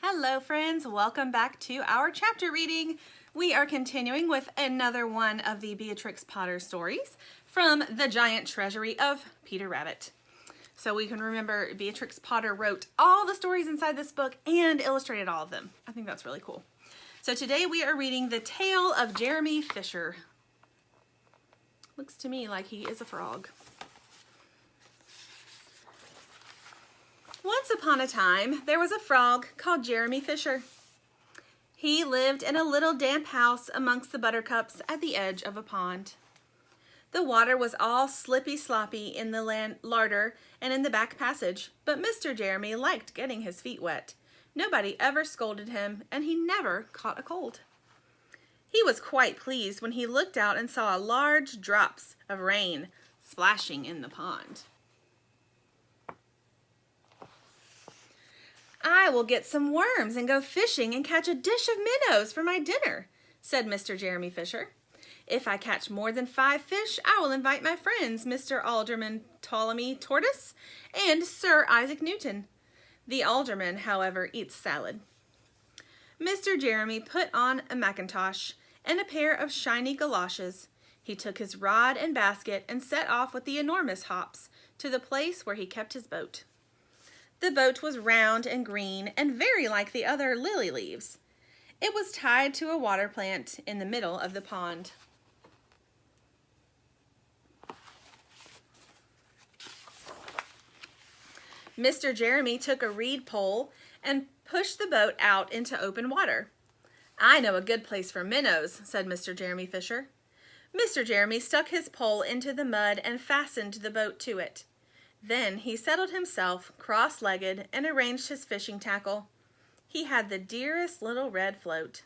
Hello friends, welcome back to our chapter reading. We are continuing with another one of the Beatrix Potter stories from the Giant Treasury of Peter Rabbit. So we can remember Beatrix Potter wrote all the stories inside this book and illustrated all of them. I think that's really cool. So today we are reading The Tale of Jeremy Fisher. Looks to me like he is a frog. Once upon a time, there was a frog called Jeremy Fisher. He lived in a little damp house amongst the buttercups at the edge of a pond. The water was all slippy-sloppy in the larder and in the back passage, but Mr. Jeremy liked getting his feet wet. Nobody ever scolded him, and he never caught a cold. He was quite pleased when he looked out and saw large drops of rain splashing in the pond. "I will get some worms and go fishing and catch a dish of minnows for my dinner," said Mr. Jeremy Fisher. "If I catch more than 5 fish, I will invite my friends, Mr. Alderman Ptolemy Tortoise and Sir Isaac Newton. The alderman, however, eats salad." Mr. Jeremy put on a mackintosh and a pair of shiny galoshes. He took his rod and basket and set off with the enormous hops to the place where he kept his boat. The boat was round and green and very like the other lily leaves. It was tied to a water plant in the middle of the pond. Mr. Jeremy took a reed pole and pushed the boat out into open water. "I know a good place for minnows," said Mr. Jeremy Fisher. Mr. Jeremy stuck his pole into the mud and fastened the boat to it. Then he settled himself cross-legged and arranged his fishing tackle. He had the dearest little red float.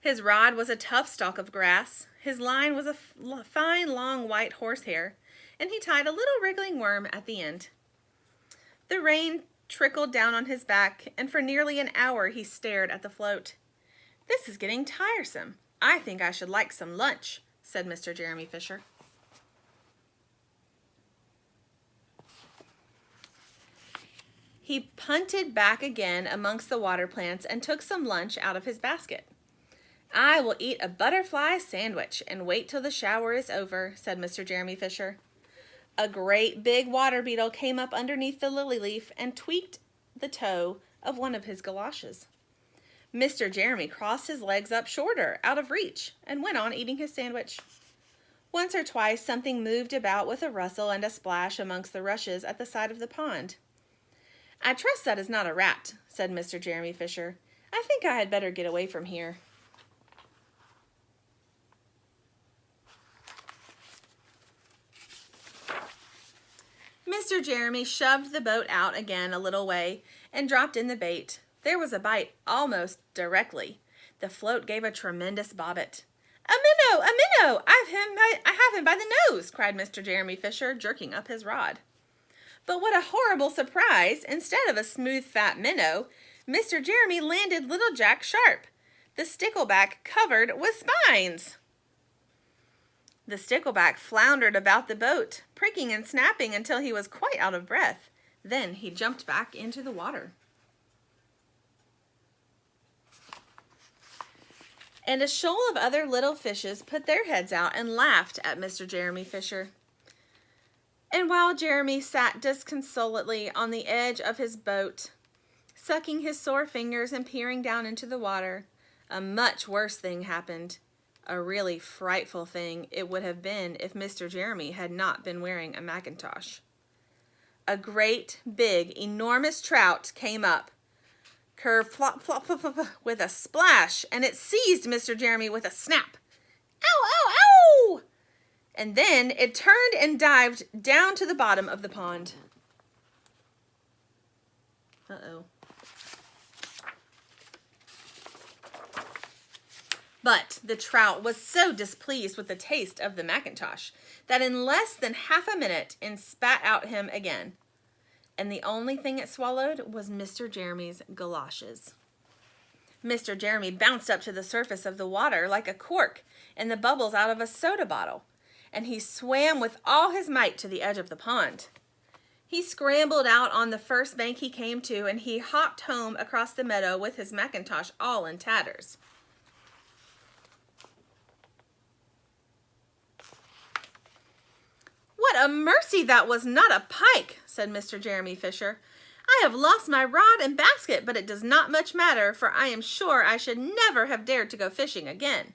His rod was a tough stalk of grass, his line was a fine long white horsehair, and he tied a little wriggling worm at the end. The rain trickled down on his back, and for nearly an hour he stared at the float. "This is getting tiresome. I think I should like some lunch," said Mr. Jeremy Fisher. He punted back again amongst the water plants and took some lunch out of his basket. "I will eat a butterfly sandwich and wait till the shower is over," said Mr. Jeremy Fisher. A great big water beetle came up underneath the lily leaf and tweaked the toe of one of his galoshes. Mr. Jeremy crossed his legs up shorter, out of reach, and went on eating his sandwich. Once or twice something moved about with a rustle and a splash amongst the rushes at the side of the pond. "I trust that is not a rat," said Mr. Jeremy Fisher. "I think I had better get away from here." Mr. Jeremy shoved the boat out again a little way and dropped in the bait. There was a bite almost directly. The float gave a tremendous bobbit. "A minnow! A minnow! I have him by the nose!" cried Mr. Jeremy Fisher, jerking up his rod. But what a horrible surprise! Instead of a smooth, fat minnow, Mr. Jeremy landed little Jack Sharp, the stickleback covered with spines. The stickleback floundered about the boat, pricking and snapping until he was quite out of breath. Then he jumped back into the water. And a shoal of other little fishes put their heads out and laughed at Mr. Jeremy Fisher. And while Jeremy sat disconsolately on the edge of his boat, sucking his sore fingers and peering down into the water, a much worse thing happened. A really frightful thing it would have been if Mr. Jeremy had not been wearing a mackintosh. A great, big, enormous trout came up, curved flop, flop, flop, flop, with a splash, and it seized Mr. Jeremy with a snap. "Ow, ow, ow!" And then it turned and dived down to the bottom of the pond. Uh-oh. But the trout was so displeased with the taste of the mackintosh that in less than half a minute it spat out him again. And the only thing it swallowed was Mr. Jeremy's galoshes. Mr. Jeremy bounced up to the surface of the water like a cork in the bubbles out of a soda bottle, and he swam with all his might to the edge of the pond. He scrambled out on the first bank he came to, and he hopped home across the meadow with his mackintosh all in tatters. "What a mercy that was not a pike," said Mr. Jeremy Fisher. "I have lost my rod and basket, but it does not much matter, for I am sure I should never have dared to go fishing again."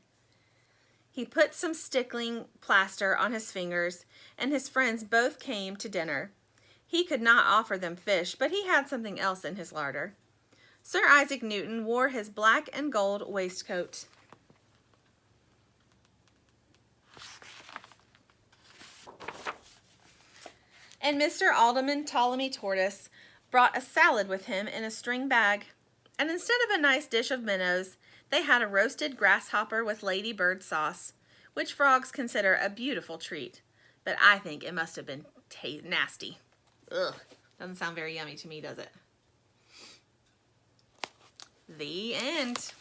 He put some stickling plaster on his fingers, and his friends both came to dinner. He could not offer them fish, but he had something else in his larder. Sir Isaac Newton wore his black and gold waistcoat. And Mr. Alderman Ptolemy Tortoise brought a salad with him in a string bag. And instead of a nice dish of minnows, they had a roasted grasshopper with ladybird sauce, which frogs consider a beautiful treat. But I think it must have been nasty. Ugh, doesn't sound very yummy to me, does it? The end.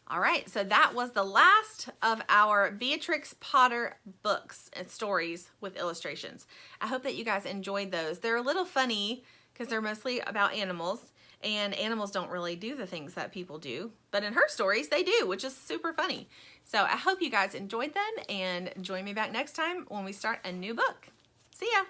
All right, so that was the last of our Beatrix Potter books and stories with illustrations. I hope that you guys enjoyed those. They're a little funny because they're mostly about animals, and animals don't really do the things that people do, but in her stories they do, which is super funny. So I hope you guys enjoyed them, and join me back next time when we start a new book. See ya!